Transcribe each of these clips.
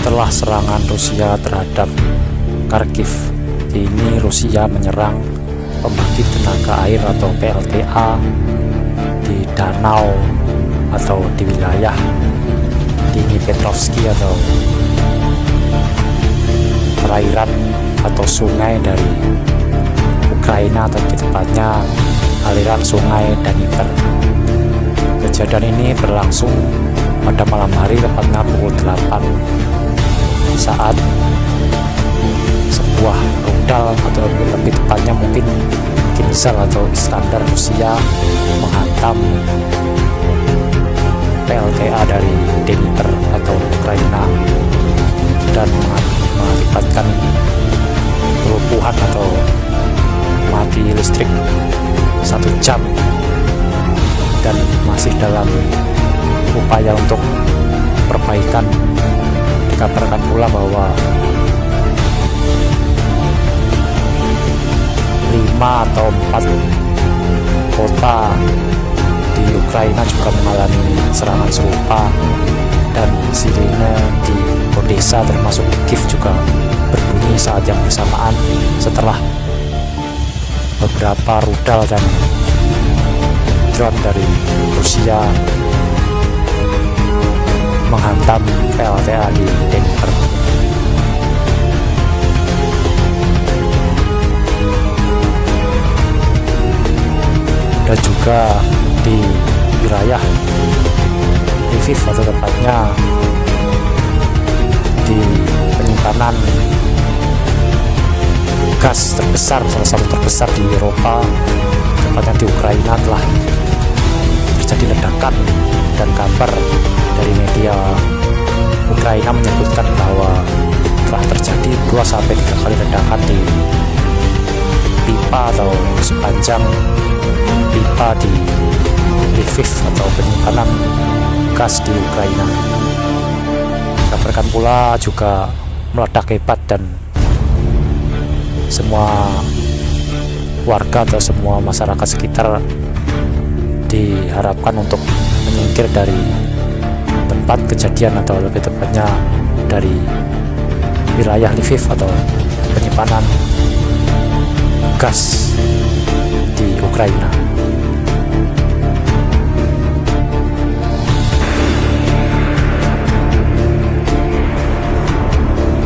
Setelah serangan Rusia terhadap Kharkiv, ini Rusia menyerang pembangkit tenaga air atau PLTA di danau atau di wilayah Dnipropetrovsk atau perairan atau sungai dari Ukraina, atau lebih tepatnya aliran sungai Dnieper. Kejadian ini berlangsung pada malam hari, tepatnya pukul 8 saat sebuah rudal atau lebih tepatnya mungkin Kinzhal atau Iskander Rusia menghantam PLTA dari Dnieper atau Ukraina dan mengakibatkan kelumpuhan atau mati listrik 1 jam, dan masih dalam upaya untuk perbaikan. Dikabarkan pula bahwa 5 atau 4 kota di Ukraina juga mengalami serangan serupa, dan sirine di Odessa termasuk di Kiev juga berbunyi saat yang bersamaan setelah beberapa rudal dan drone dari Rusia menghantam PLTA di Dnieper. Dan juga di wilayah Lviv atau tepatnya di penyimpanan gas terbesar, salah satu terbesar di Eropa, tepatnya di Ukraina, telah terjadi ledakan, dan kabar dari media Ukraina menyebutkan bahwa telah terjadi 2-3 kali ledakan di pipa atau sepanjang pipa di Lviv atau penyimpanan gas di Ukraina. Dikabarkan pula juga meledak hebat, dan semua warga atau semua masyarakat sekitar diharapkan untuk menyingkir dari tempat kejadian, atau lebih tepatnya dari wilayah Lviv atau penyimpanan gas di Ukraina.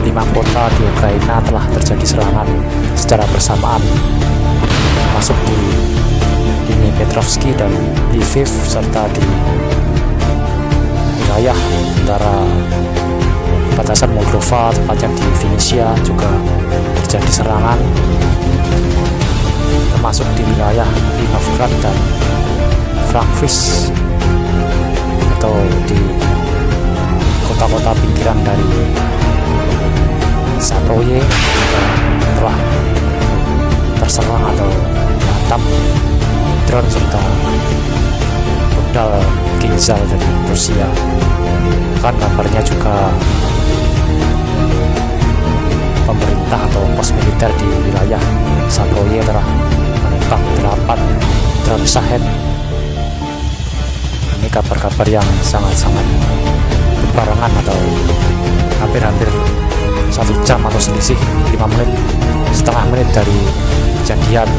Lima kota di Ukraina telah terjadi serangan secara bersamaan, masuk di Dnipropetrovsk dan Lviv, serta di wilayah antara batasan Moldova, tepatnya di Vinnytsia juga terjadi serangan, termasuk di wilayah Linovgrad dan Frankfurt atau di kota-kota pinggiran dari Zaporozhye juga telah terserang atau dihantam drone serta rudal Kinzhal dari Rusia. Kan kabarnya juga pemerintah atau pos militer di wilayah Zaporozhye telah menembak 8 drone Shahed. Ini kabar-kabar yang sangat-sangat berbarengan atau hampir-hampir 1 jam atau selisih 5 menit dari kejadian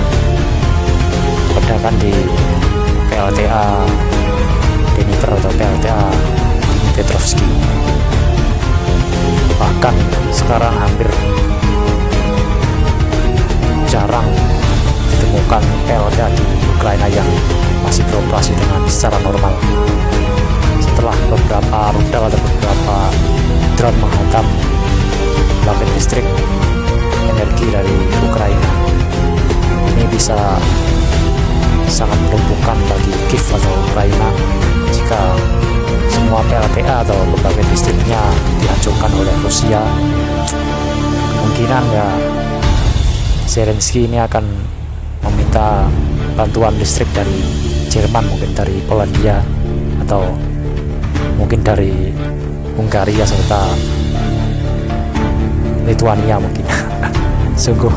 ledakan di PLTA Dnieper atau PLTA Dnipropetrovsk. Bahkan sekarang hampir jarang ditemukan PLTA di Ukraina yang masih beroperasi dengan secara normal setelah beberapa rudal atau beberapa drone menghantam pembangkit listrik energi dari Ukraina. Ini bisa sangat melumpuhkan bagi Kiev atau Ukraina jika semua PLTA atau pembangkit listriknya dihancurkan oleh Rusia. Kemungkinan ya Zelensky ini akan meminta bantuan listrik dari Jerman, mungkin dari Polandia, atau mungkin dari Hungaria serta Lithuania mungkin. Sungguh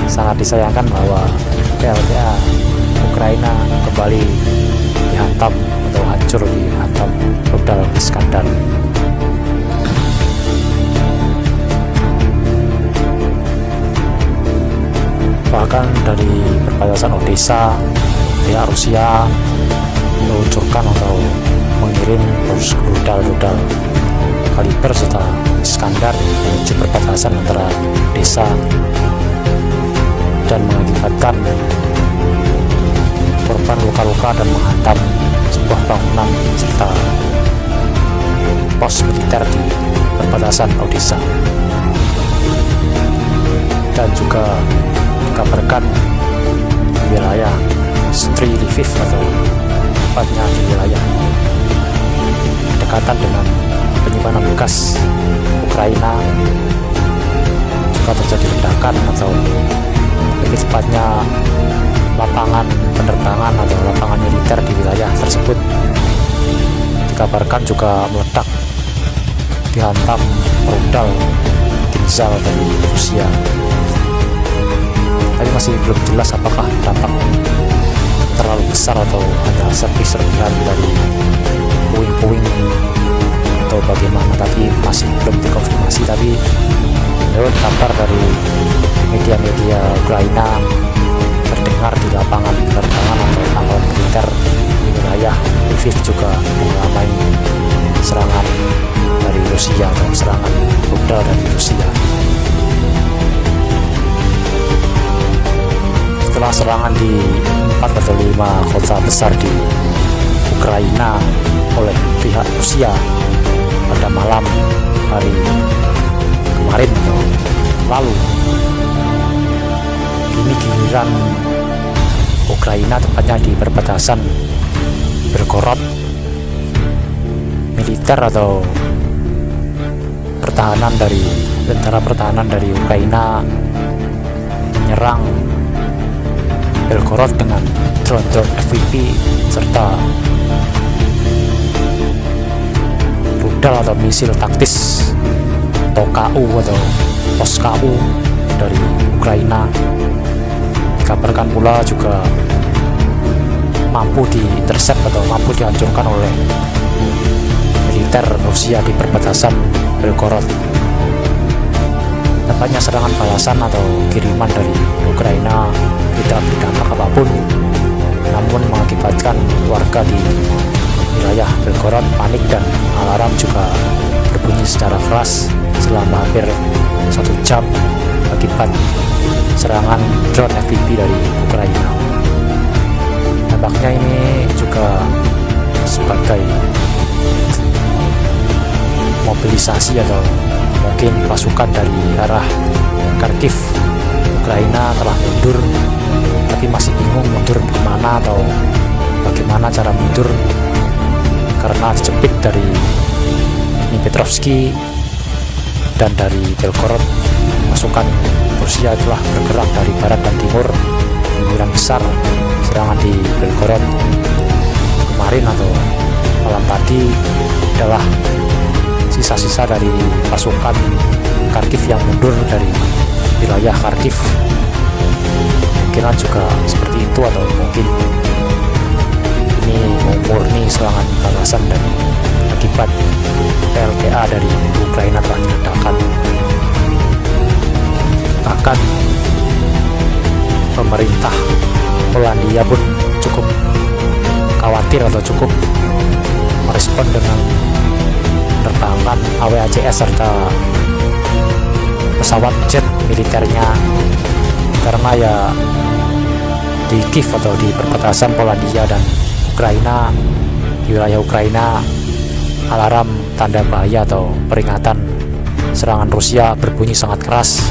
sangat disayangkan bahwa PLTA Ukraina kembali dihantam atau hancur dihantam rudal Iskander. Bahkan dari perbatasan Odessa, pihak Rusia meluncurkan atau mengirim rudal-rudal kaliber serta Iskandar menuju perbatasan antara Odessa dan mengakibatkan korban luka-luka dan menghantam sebuah bangunan serta pos militer di perbatasan Odessa. Dan juga dikabarkan di wilayah Stry Lviv atau tepatnya di wilayah berdekatan dengan penyimpanan bekas Ukraina juga terjadi ledakan atau lebih tepatnya lapangan penerbangan atau lapangan militer di wilayah tersebut dikabarkan juga meledak dihantam rudal Kinzhal dari Rusia. Tapi masih belum jelas apakah dampak terlalu besar atau hanya serpih-serpihan dari puing-puing atau bagaimana, tapi masih belum dikonfirmasi. Tapi menurut kabar dari media-media Ukraina terdengar di lapangan penerbangan atau lapangan militer di wilayah Lviv juga mengalami serangan dari Rusia atau serangan rudal dari Rusia. Setelah serangan di 4 atau 5 kota besar di Ukraina oleh pihak Rusia pada malam hari kemarin atau lalu, kini giliran Ukraina tepatnya di perbatasan Belgorod, militer atau tentara pertahanan dari Ukraina menyerang Belgorod dengan drone FPV serta rudal atau misil taktis atau KU atau pos KU dari Ukraina. Dikabarkan pula juga mampu diintercept atau mampu dihancurkan oleh militer Rusia di perbatasan Belgorod. Tampaknya serangan balasan atau kiriman dari Ukraina tidak berdampak apapun, namun mengakibatkan warga di wilayah Belgorod panik dan alarm juga berbunyi secara keras selama hampir 1 jam akibat serangan drone FPV dari Ukraina. Tampaknya ini juga sebagai mobilisasi atau mungkin pasukan dari arah Kharkiv. Ukraina telah mundur tapi masih bingung mundur kemana atau bagaimana cara mundur karena dijepit dari Dnipropetrovsk dan dari Belgorod. Pasukan Rusia telah bergerak dari barat dan timur. Kemungkinan besar serangan di Belgorod kemarin atau malam tadi adalah sisa-sisa dari pasukan Kharkiv yang mundur dari wilayah Kharkiv. Kemungkinan juga seperti itu, atau mungkin ini murni serangan balasan dan akibat PLTA dari Ukraina telah diledakkan. Bahkan pemerintah Polandia pun cukup khawatir atau cukup merespon dengan menerbangkan AWACS serta pesawat jet militernya, karena ya di Kiev atau di perbatasan Polandia dan Ukraina, di wilayah Ukraina, alarm tanda bahaya atau peringatan serangan Rusia berbunyi sangat keras.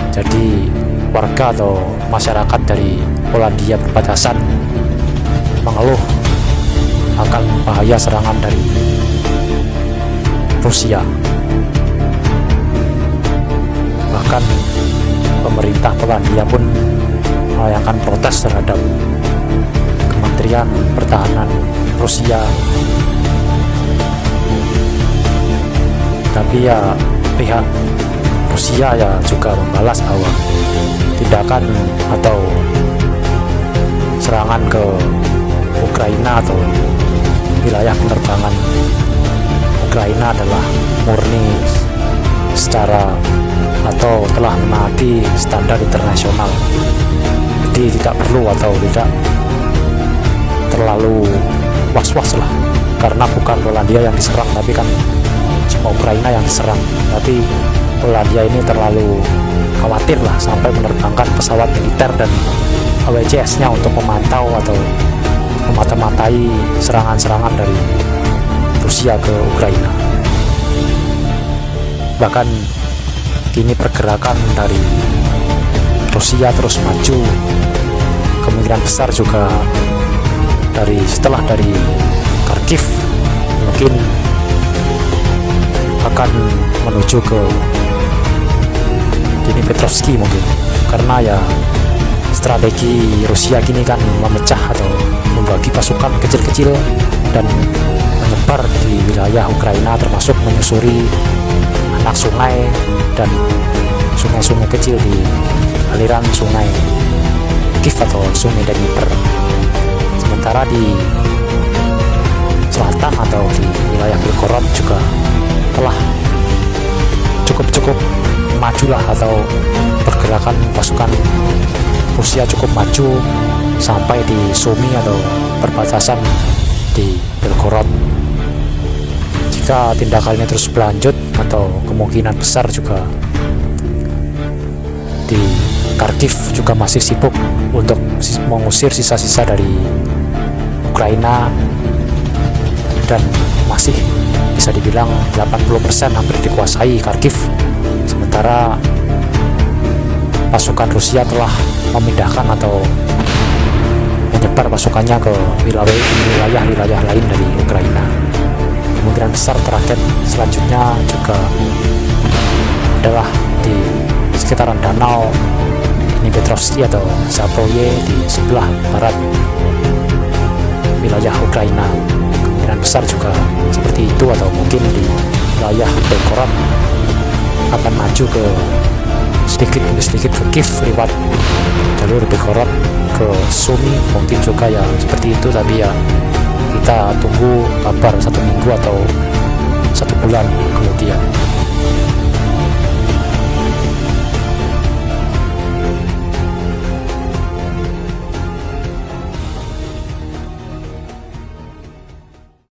Jadi warga atau masyarakat dari Polandia perbatasan mengeluh akan bahaya serangan dari Rusia. Bahkan pemerintah Polandia pun melayangkan protes terhadap Kementerian Pertahanan Rusia. Tapi ya pihak Rusia ya juga membalas bahwa tindakan atau serangan ke Ukraina atau wilayah penerbangan Ukraina adalah murni secara atau telah menaati standar internasional. Jadi tidak perlu atau tidak terlalu was-was lah, karena bukan Polandia yang diserang, tapi kan cuma Ukraina yang diserang. Tapi Polandia ini terlalu khawatir lah sampai menerbangkan pesawat militer dan AWCS-nya untuk memantau atau memata-matai serangan-serangan dari Rusia ke Ukraina. Bahkan kini pergerakan dari Rusia terus maju, kemungkinan besar juga setelah dari Kharkiv mungkin akan menuju ke Dnipropetrovsk mungkin, karena ya strategi Rusia kini kan memecah atau membagi pasukan kecil-kecil dan menyebar di wilayah Ukraina, termasuk menyusuri anak sungai dan sungai-sungai kecil di aliran sungai Kiev atau sungai Dnieper. Sementara di selatan atau di wilayah Belgorod juga telah cukup majulah, atau pergerakan pasukan Rusia cukup maju sampai di Sumy atau perbatasan di Belgorod. Jika tindakan ini terus berlanjut, atau kemungkinan besar juga di Kharkiv juga masih sibuk untuk mengusir sisa-sisa dari Ukraina, dan masih bisa dibilang 80% hampir dikuasai Kharkiv. Sementara pasukan Rusia telah memindahkan atau menyebar pasukannya ke wilayah-wilayah lain dari Ukraina. Kemungkinan besar target selanjutnya juga adalah di sekitaran danau Dnipropetrovsk atau Zaporozhye di sebelah barat wilayah Ukraina. Kemungkinan besar juga seperti itu, atau mungkin di wilayah Belgorod akan maju ke sedikit demi sedikit ke Kiev lewat jalur Belgorod ke Sumy, mungkin juga ya seperti itu. Tapi ya kita tunggu kabar 1 minggu atau 1 bulan kemudian.